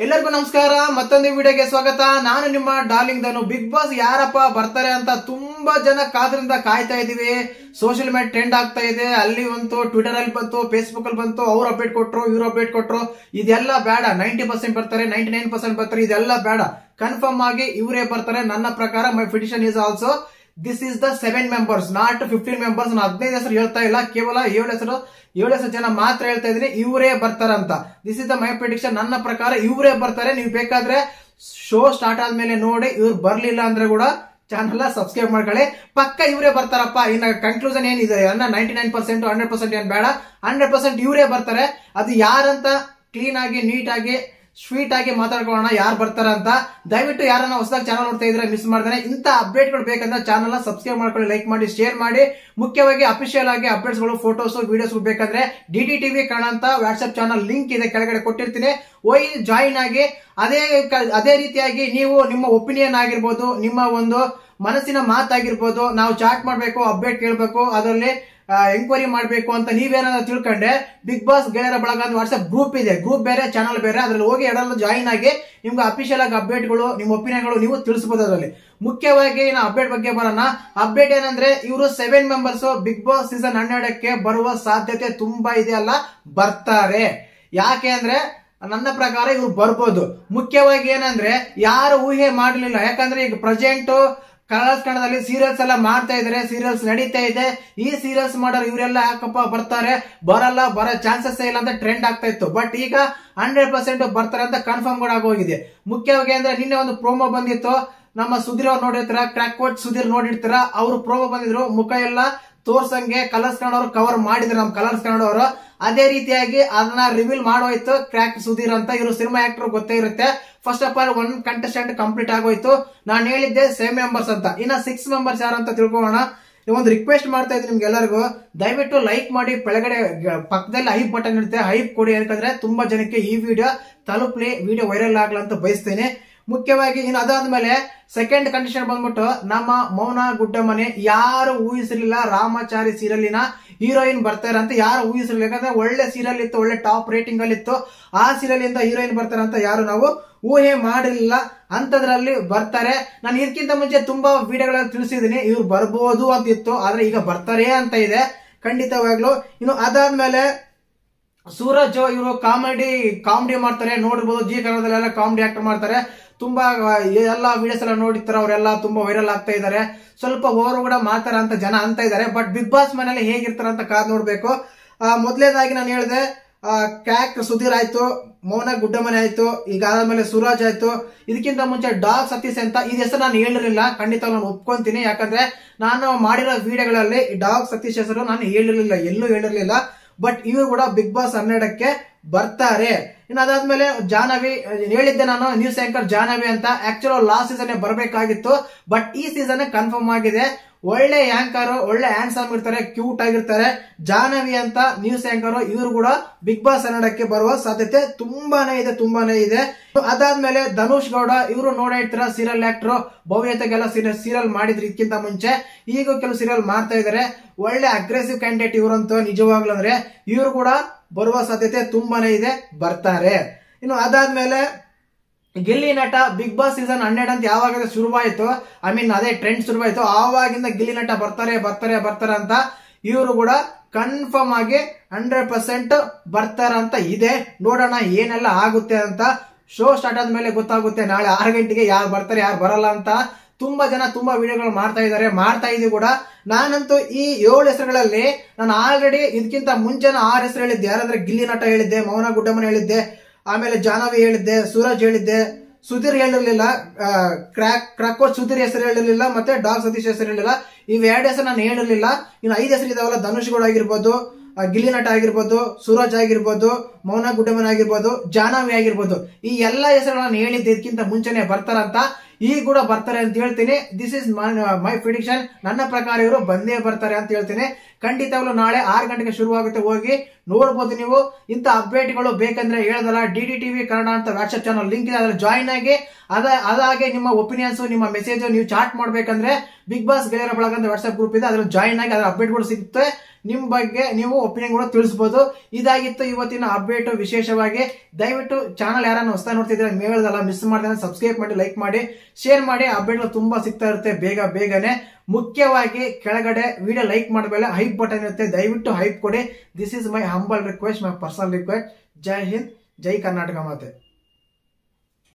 ಎಲ್ಲರಿಗೂ ನಮಸ್ಕಾರ. ಮತ್ತೊಂದು ವಿಡಿಯೋಗೆ ಸ್ವಾಗತ. ನಾನು ನಿಮ್ಮ ಡಾರ್ಲಿಂಗ್ ಧನು. ಬಿಗ್ ಬಾಸ್ ಯಾರಪ್ಪ ಬರ್ತಾರೆ ಅಂತ ತುಂಬಾ ಜನ ಕಾದ್ರಿಂದ ಕಾಯ್ತಾ ಇದೀವಿ. ಸೋಷಿಯಲ್ ಮೀಡಿಯಾ ಟ್ರೆಂಡ್ ಆಗ್ತಾ ಇದೆ. ಅಲ್ಲಿ ಬಂತು, ಟ್ವಿಟರ್ ಅಲ್ಲಿ ಬಂತು, ಫೇಸ್ಬುಕ್ ಅಲ್ಲಿ ಬಂತು. ಅವ್ರು ಅಪ್ಡೇಟ್ ಕೊಟ್ರು, ಇವ್ರು ಅಪ್ಡೇಟ್ ಕೊಟ್ರು. ಇದೆಲ್ಲ ಬೇಡ. 90% ಬರ್ತಾರೆ, 99% ಬರ್ತಾರೆ. ಇದೆಲ್ಲ ಬೇಡ. ಕನ್ಫರ್ಮ್ ಆಗಿ ಇವರೇ ಬರ್ತಾರೆ. ನನ್ನ ಪ್ರಕಾರ my petition is also this is the 7 members, not 15 members. 15 ಹೆಸರು ಹೇಳ್ತಾ ಇಲ್ಲ, ಕೇವಲ 7 ಹೆಸರು ಜನ ಮಾತ್ರ ಹೇಳ್ತಾ ಇದೀನಿ. ಇವರೇ ಬರ್ತಾರಂತ. This is the my prediction. ನನ್ನ ಪ್ರಕಾರ ಇವರೇ ಬರ್ತಾರೆ. ನೀವು ಬೇಕಾದ್ರೆ ಶೋ ಸ್ಟಾರ್ಟ್ ಆದ್ಮೇಲೆ ನೋಡಿ. ಇವ್ರು ಬರ್ಲಿಲ್ಲ ಅಂದ್ರೆ ಕೂಡ ಚಾನಲ್ ಸಬ್ಸ್ಕ್ರೈಬ್ ಮಾಡ್ಕೊಳ್ಳಿ. ಪಕ್ಕ ಇವರೇ ಬರ್ತಾರಪ್ಪ. ಇನ್ನ ಕನ್ಕ್ಲೂಷನ್ ಏನಿದೆ, 99% 100% ಏನ್ ಬೇಡ, 100% ಇವರೇ ಬರ್ತಾರೆ. ಅದು ಯಾರಂತ ಕ್ಲೀನ್ ಆಗಿ, ನೀಟ್ ಆಗಿ, ಸ್ವೀಟ್ ಆಗಿ ಮಾತಾಡ್ಕೊಳ್ಳೋಣ ಯಾರು ಬರ್ತಾರ ಅಂತ. ದಯವಿಟ್ಟು ಯಾರನ್ನ ಹೊಸದಾಗಿ ಚಾನಲ್ ನೋಡ್ತಾ ಇದ್ರೆ ಮಿಸ್ ಮಾಡ್ತಾನೆ. ಇಂತ ಅಪ್ಡೇಟ್ ಗಳು ಬೇಕಂದ್ರೆ ಚಾನಲ್ ಸಬ್ಸ್ಕ್ರೈಬ್ ಮಾಡ್ಕೊಳ್ಳಿ, ಲೈಕ್ ಮಾಡಿ, ಶೇರ್ ಮಾಡಿ. ಮುಖ್ಯವಾಗಿ ಅಫಿಷಿಯಲ್ ಆಗಿ ಅಪ್ಡೇಟ್ಸ್ ಗಳು, ಫೋಟೋಸ್, ವಿಡಿಯೋಸ್ ಬೇಕಂದ್ರೆ DDTV ಕನ್ನಡ ಅಂತ ವಾಟ್ಸ್ಆಪ್ ಚಾನಲ್ ಲಿಂಕ್ ಇದೆ, ಕೆಳಗಡೆ ಕೊಟ್ಟಿರ್ತೀನಿ. ಹೋಗಿ ಜಾಯಿನ್ ಆಗಿ. ಅದೇ ರೀತಿಯಾಗಿ ನೀವು ನಿಮ್ಮ ಒಪಿನಿಯನ್ ಆಗಿರ್ಬೋದು, ನಿಮ್ಮ ಒಂದು ಮನಸ್ಸಿನ ಮಾತಾಗಿರ್ಬೋದು, ನಾವು ಚಾಟ್ ಮಾಡ್ಬೇಕು, ಅಪ್ಡೇಟ್ ಕೇಳಬೇಕು, ಅದರಲ್ಲಿ ಎಂಕ್ವೈರಿ ಮಾಡಬೇಕು ಅಂತ ನೀವೇನಾದ್ರೂ ತಿಳ್ಕೊಂಡೆ, ಬಿಗ್ ಬಾಸ್ ಗೆಳೆಯರ ಬಳಗ ಅಂತ ವಾಟ್ಸ್ಆಪ್ ಗ್ರೂಪ್ ಇದೆ. ಗ್ರೂಪ್ ಬೇರೆ, ಚಾನಲ್ ಬೇರೆ. ಅದ್ರಲ್ಲಿ ಹೋಗಿ ಎರಡಲ್ಲೂ ಜಾಯಿನ್ ಆಗಿ ನಿಮ್ಗೆ ಅಫಿಷಿಯಲ್ ಆಗಿ ಅಪ್ಡೇಟ್ಗಳು, ನಿಮ್ಮ ಒಪಿನಿಯನ್ಗಳು ನೀವು ತಿಳಿಸಬಹುದು ಅದರಲ್ಲಿ. ಮುಖ್ಯವಾಗಿ ನಾವು ಅಪ್ಡೇಟ್ ಬಗ್ಗೆ ಬರೋಣ. ಅಪ್ಡೇಟ್ ಏನಂದ್ರೆ, ಇವರು 7 ಮೆಂಬರ್ಸ್ ಬಿಗ್ ಬಾಸ್ ಸೀಸನ್ 12ಕ್ಕೆ ಬರುವ ಸಾಧ್ಯತೆ ತುಂಬಾ ಇದೆ. ಅಲ್ಲ, ಬರ್ತಾರೆ. ಯಾಕೆ ಅಂದ್ರೆ ನನ್ನ ಪ್ರಕಾರ ಇವ್ರು ಬರ್ಬೋದು. ಮುಖ್ಯವಾಗಿ ಏನಂದ್ರೆ ಯಾರು ಊಹೆ ಮಾಡಲಿಲ್ಲ. ಯಾಕಂದ್ರೆ ಈಗ ಪ್ರೆಸೆಂಟ್ ಕಲರ್ಸ್ ಕನ್ನಡದಲ್ಲಿ ಸೀರಿಯಲ್ಸ್ ಎಲ್ಲ ಮಾಡ್ತಾ ಇದಾರೆ, ಸೀರಿಯಲ್ಸ್ ನಡೀತಾ ಇದೆ. ಈ ಸೀರಿಯಲ್ಸ್ ಮಾಡೋರು ಇವರೆಲ್ಲ ಯಾಕಪ್ಪ ಬರ್ತಾರೆ, ಬರೋ ಚಾನ್ಸಸ್ ಇಲ್ಲ ಅಂತ ಟ್ರೆಂಡ್ ಆಗ್ತಾ ಇತ್ತು. ಬಟ್ ಈಗ 100% ಬರ್ತಾರೆ ಅಂತ ಕನ್ಫರ್ಮ್ ಕೂಡ ಆಗೋಗಿದೆ. ಮುಖ್ಯವಾಗಿ ಅಂದ್ರೆ ನಿನ್ನೆ ಒಂದು ಪ್ರೋಮೋ ಬಂದಿತ್ತು. ನಮ್ಮ ಸುಧೀರ್ ಅವ್ರು ನೋಡಿರ್ತಾರ, ಕ್ರಾಕ್ವರ್ಡ್ ಸುಧೀರ್ ನೋಡಿರ್ತಾರ. ಅವ್ರು ಪ್ರೋಮೋ ಬಂದಿದ್ರು, ಮುಖ ಎಲ್ಲ ತೋರ್ಸಂಗೆ ಕಲರ್ಸ್ ಕನ್ನಡ ಅವರು ಕವರ್ ಮಾಡಿದ್ರು, ನಮ್ಮ ಕಲರ್ಸ್ ಕನ್ನಡ ಅವರು. ಅದೇ ರೀತಿಯಾಗಿ ಅದನ್ನ ರಿವೀಲ್ ಮಾಡೋಯ್ತು ಕ್ರ್ಯಾಕ್ ಸುಧೀರ್ ಅಂತ. ಇವರು ಸಿನಿಮಾ ಆಕ್ಟರ್ ಗೊತ್ತೇ ಇರುತ್ತೆ. First of all 1 contestant complete ಆಗೋಯ್ತು. ನಾನು ಹೇಳಿದ್ದೆ 7 ಮೆಂಬರ್ಸ್ ಅಂತ. ಇನ್ನ 6 ಮೆಂಬರ್ಸ್ ಯಾರು ಅಂತ ತಿಳ್ಕೊಳ್ಳೋಣ. ಒಂದು ರಿಕ್ವೆಸ್ಟ್ ಮಾಡ್ತಾ ಇದ್ದೀನಿ ನಿಮ್ಗೆಲ್ಲರಿಗೂ, ದಯವಿಟ್ಟು ಲೈಕ್ ಮಾಡಿ. ಕೆಳಗಡೆ ಪಕ್ಕದಲ್ಲಿ ಹೈಪ್ ಬಟನ್ ಇರುತ್ತೆ, ಹೈಪ್ ಕೊಡಿ. ಯಾಕಂದ್ರೆ ತುಂಬಾ ಜನಕ್ಕೆ ಈ ವಿಡಿಯೋ ತಲುಪಲಿ, ವಿಡಿಯೋ ವೈರಲ್ ಆಗ್ಲಿ ಅಂತ ಬಯಸ್ತೇನೆ. ಮುಖ್ಯವಾಗಿ ಇನ್ನು ಅದಾದ್ಮೇಲೆ ಸೆಕೆಂಡ್ ಕಂಡೀಷನ್ ಬಂದ್ಬಿಟ್ಟು, ನಮ್ಮ ಮೌನ ಗುಡ್ಡಮನೆ. ಯಾರು ಊಹಿಸಿರ್ಲಿಲ್ಲ ರಾಮಾಚಾರಿ ಸೀರಿಯಲಿನ ಹೀರೋಯಿನ್ ಬರ್ತಾರೆ ಅಂತ. ಯಾರು ಊಹಿಸಿರ್ಲಿಲ್ಲ. ಯಾಕಂದ್ರೆ ಒಳ್ಳೆ ಸೀರಿಯಲ್ ಇತ್ತು, ಒಳ್ಳೆ ಟಾಪ್ ರೇಟಿಂಗ್ ಅಲ್ಲಿ ಇತ್ತು. ಆ ಸೀರಿಯಲ್ ಇಂದ ಹೀರೋಯಿನ್ ಬರ್ತಾರೆ ಅಂತ ಯಾರು ನಾವು ಊಹೆ ಮಾಡಿರಲಿಲ್ಲ. ಅಂತದ್ರಲ್ಲಿ ಬರ್ತಾರೆ. ನಾನು ಇದಕ್ಕಿಂತ ಮುಂಚೆ ತುಂಬಾ ವಿಡಿಯೋಗಳಲ್ಲಿ ತಿಳಿಸಿದೀನಿ ಇವ್ರು ಬರ್ಬೋದು ಅಂತ ಇತ್ತು. ಆದ್ರೆ ಈಗ ಬರ್ತಾರೆ ಅಂತ ಇದೆ ಖಂಡಿತವಾಗ್ಲು. ಇನ್ನು ಅದಾದ್ಮೇಲೆ ಸೂರಜ್, ಇವರು ಕಾಮಿಡಿ ಮಾಡ್ತಾರೆ. ನೋಡಿರ್ಬೋದು, ಜಿ ಕನ್ನಡದಲ್ಲೆಲ್ಲ ಕಾಮಿಡಿ ಆಕ್ಟರ್ ಮಾಡ್ತಾರೆ. ತುಂಬಾ ಎಲ್ಲ ವಿಡಿಯೋಸ್ ಎಲ್ಲ ನೋಡಿರ್ತಾರ. ಅವರೆಲ್ಲ ತುಂಬಾ ವೈರಲ್ ಆಗ್ತಾ ಇದಾರೆ. ಸ್ವಲ್ಪ ಓವರ್ ಕೂಡ ಮಾಡ್ತಾರ ಅಂತ ಜನ ಅಂತ ಇದಾರೆ. ಬಟ್ ಬಿಗ್ ಬಾಸ್ ಮನೇಲಿ ಹೇಗಿರ್ತಾರ ಅಂತ ಕಾದ್ ನೋಡ್ಬೇಕು. ಮೊದಲನೇದಾಗಿ ನಾನು ಹೇಳಿದೆ, ಕ್ಯಾಕ್ ಸುಧೀರ್ ಆಯ್ತು, ಮೌನ ಗುಡ್ಡಮನೆ ಆಯ್ತು, ಈಗ ಆದ್ಮೇಲೆ ಸೂರಜ್ ಆಯ್ತು. ಇದಕ್ಕಿಂತ ಮುಂಚೆ ಡಾಗ್ ಸತೀಶ್ ಅಂತ. ಈ ಹೆಸರು ನಾನು ಹೇಳಿರಲಿಲ್ಲ, ಖಂಡಿತ ನಾನು ಒಪ್ಕೊಂತೀನಿ. ಯಾಕಂದ್ರೆ ನಾನು ಮಾಡಿರೋ ವಿಡಿಯೋಗಳಲ್ಲಿ ಡಾಗ್ ಸತೀಶ್ ಹೆಸರು ನಾನು ಹೇಳಿರ್ಲಿಲ್ಲ, ಎಲ್ಲೂ ಹೇಳಿರ್ಲಿಲ್ಲ. ಬಟ್ ಇವರು ಕೂಡ ಬಿಗ್ ಬಾಸ್ 12ಕ್ಕೆ ಬರ್ತಾರೆ. ಇನ್ನು ಅದಾದ್ಮೇಲೆ ಜಾಹ್ನವಿ ಹೇಳಿದ್ದೆ ನಾನು, ನ್ಯೂಸ್ ಆಂಕರ್ ಜಾಹ್ನವಿ ಅಂತ. ಆಕ್ಚುಲ್ ಲಾಸ್ಟ್ ಸೀಸನ್ ಬರಬೇಕಾಗಿತ್ತು, ಬಟ್ ಈ ಸೀಸನ್ ಕನ್ಫರ್ಮ್ ಆಗಿದೆ. ಒಳ್ಳೆ ಆಂಕರ್, ಒಳ್ಳೆ ಹ್ಯಾಂಡ್ಸಮ್ ಇರ್ತಾರೆ, ಕ್ಯೂಟ್ ಆಗಿರ್ತಾರೆ. ಜಾಹ್ನವಿ ಅಂತ ನ್ಯೂಸ್ ಆಂಕರ್. ಇವರು ಕೂಡ ಬಿಗ್ ಬಾಸ್ 12ಕ್ಕೆ ಬರುವ ಸಾಧ್ಯತೆ ತುಂಬಾನೇ ಇದೆ. ಅದಾದ್ಮೇಲೆ ಧನುಷ್ ಗೌಡ, ಇವರು ನೋಡಿರ್ತೀರ, ಸೀರಿಯಲ್ ಆಕ್ಟರ್. ಭವ್ಯತೆಗೆಲ್ಲ ಸೀರಿಯಲ್ ಮಾಡಿದ್ರು ಇದಕ್ಕಿಂತ ಮುಂಚೆ. ಈಗ ಕೆಲವು ಸೀರಿಯಲ್ ಮಾಡ್ತಾ ಇದಾರೆ. ಒಳ್ಳೆ ಅಗ್ರೆಸಿವ್ ಕ್ಯಾಂಡಿಡೇಟ್ ಇವರಂತೂ ನಿಜವಾಗ್ಲೂ. ಅಂದ್ರೆ ಇವರು ಕೂಡ ಬರುವ ಸಾಧ್ಯತೆ ತುಂಬಾನೇ ಇದೆ, ಬರ್ತಾರೆ. ಇನ್ನು ಅದಾದ್ಮೇಲೆ ಗಿಲ್ಲಿ ನಟ. ಬಿಗ್ ಬಾಸ್ ಸೀಸನ್ 12 ಅಂತ ಯಾವಾಗ ಶುರುವಾಯಿತು, ಅದೇ ಟ್ರೆಂಡ್ ಶುರುವಾಯಿತು, ಆವಾಗಿಂದ ಗಿಲ್ಲಿ ನಟ ಬರ್ತಾರೆ ಅಂತ. ಇವರು ಕೂಡ ಕನ್ಫರ್ಮ್ ಆಗಿ 100% ಬರ್ತಾರಂತ ಇದೆ. ನೋಡೋಣ ಏನೆಲ್ಲ ಆಗುತ್ತೆ ಅಂತ. ಶೋ ಸ್ಟಾರ್ಟ್ ಆದ್ಮೇಲೆ ಗೊತ್ತಾಗುತ್ತೆ. ನಾಳೆ 6 ಗಂಟೆಗೆ ಯಾರು ಬರ್ತಾರೆ, ಯಾರು ಬರಲ್ಲ ಅಂತ. ತುಂಬಾ ಜನ ತುಂಬಾ ವಿಡಿಯೋಗಳು ಮಾಡ್ತಾ ಇದೀವಿ ಕೂಡ. ನಾನಂತೂ ಈ 7 ಹೆಸರುಗಳಲ್ಲಿ ನಾನು ಆಲ್ರೆಡಿ ಇದಕ್ಕಿಂತ ಮುಂಚೆನ 6 ಹೆಸರು ಹೇಳಿದ್ದೆ. ಯಾರಂದ್ರೆ ಗಿಲ್ಲಿ ನಟ ಹೇಳಿದ್ದೆ, ಮೌನ ಗುಡ್ಡಮನೆ ಹೇಳಿದ್ದೆ, ಆಮೇಲೆ ಜಾಹ್ನವಿ ಹೇಳಿದ್ದೆ, ಸೂರಜ್ ಹೇಳಿದ್ದೆ, ಸುಧೀರ್ ಹೇಳಿರ್ಲಿಲ್ಲ, ಕ್ರಾಕ್ವರ್ಡ್ ಸುಧೀರ್ ಹೆಸರು ಹೇಳಿರ್ಲಿಲ್ಲ, ಮತ್ತೆ ಡಾಗ್ ಸತೀಶ್ ಹೆಸರು ಹೇಳಿಲ್ಲ. ಇವ್ 2 ಹೆಸರು ನಾನು ಹೇಳಿರ್ಲಿಲ್ಲ. ಇನ್ನು 5 ಹೆಸರು ಇದಾವಲ್ಲ, ಧನುಷ್ ಗೌಡ ಆಗಿರ್ಬೋದು, ಗಿಲ್ಲಿ ನಟ ಆಗಿರ್ಬೋದು, ಸೂರಜ್ ಆಗಿರ್ಬೋದು, ಮೌನ ಗುಡ್ಡಮನೆ ಆಗಿರ್ಬೋದು, ಜಾಹ್ನವಿ ಆಗಿರ್ಬೋದು. ಈ ಎಲ್ಲಾ ಹೆಸರು ನಾನು ಹೇಳಿದ್ದೆ ಇದಕ್ಕಿಂತ ಮುಂಚೆನೆ ಬರ್ತಾರಂತ. ಈಗ ಕೂಡ ಬರ್ತಾರೆ ಅಂತ ಹೇಳ್ತೀನಿ. This is my prediction. ನನ್ನ ಪ್ರಕಾರ ಇವರು ಬಂದೇ ಬರ್ತಾರೆ ಅಂತ ಹೇಳ್ತೀನಿ. ಖಂಡಿತವಾಗ್ಲೂ ನಾಳೆ 6 ಗಂಟೆಗೆ ಶುರುವಾಗುತ್ತೆ, ಹೋಗಿ ನೋಡ್ಬೋದು ನೀವು. ಇಂಥ ಅಪ್ಡೇಟ್ಗಳು ಬೇಕಂದ್ರೆ ಹೇಳದಲ್ಲ, DDTV ಕನ್ನಡ ಅಂತ ವಾಟ್ಸ್ಆಪ್ ಚಾನಲ್ ಲಿಂಕ್ ಇದೆ, ಅದ್ರಲ್ಲಿ ಜಾಯಿನ್ ಆಗಿ ಅದಾಗೆ ನಿಮ್ಮ ಒಪಿನಿಯನ್ಸ್, ನಿಮ್ಮ ಮೆಸೇಜ್ ನೀವು ಚಾಟ್ ಮಾಡ್ಬೇಕಂದ್ರೆ ಬಿಗ್ ಬಾಸ್ ಗೆಳೆಯರ ಬಳಗ ಅಂತ ವಾಟ್ಸ್ಆಪ್ ಗ್ರೂಪ್ ಇದೆ, ಅದ್ರಲ್ಲಿ ಜಾಯಿನ್ ಆಗಿ ಅದ್ರ ಅಪ್ಡೇಟ್ಗಳು ಸಿಗುತ್ತೆ. ನಿಮ್ ಬಗ್ಗೆ ನೀವು ಒಪಿನಿಯನ್ ಕೂಡ ತಿಳಿಸಬಹುದು. ಇದಾಗಿತ್ತು ಇವತ್ತಿನ ಅಪ್ಡೇಟ್. ವಿಶೇಷವಾಗಿ ದಯವಿಟ್ಟು ಚಾನಲ್ ಯಾರನ್ನ ಹೊಸ ನೋಡ್ತಿದ್ರೆ ಮೇಳದಲ್ಲ ಮಿಸ್ ಮಾಡಿದ್ರೆ ಸಬ್ಸ್ಕ್ರೈಬ್ ಮಾಡಿ, ಲೈಕ್ ಮಾಡಿ, ಶೇರ್ ಮಾಡಿ. ಅಪ್ಡೇಟ್ಗಳು ತುಂಬಾ ಸಿಗ್ತಾ ಇರುತ್ತೆ ಬೇಗನೆ. ಮುಖ್ಯವಾಗಿ ಕೆಳಗಡೆ ವಿಡಿಯೋ ಲೈಕ್ ಮಾಡಬೇಡ, ಹೈಪ್ ಬಟನ್ ಇರುತ್ತೆ, ದಯವಿಟ್ಟು ಹೈಪ್ ಕೊಡಿ. This is my humble request, my personal request. Jai Hind, Jai Karnataka ಮಾತೆ.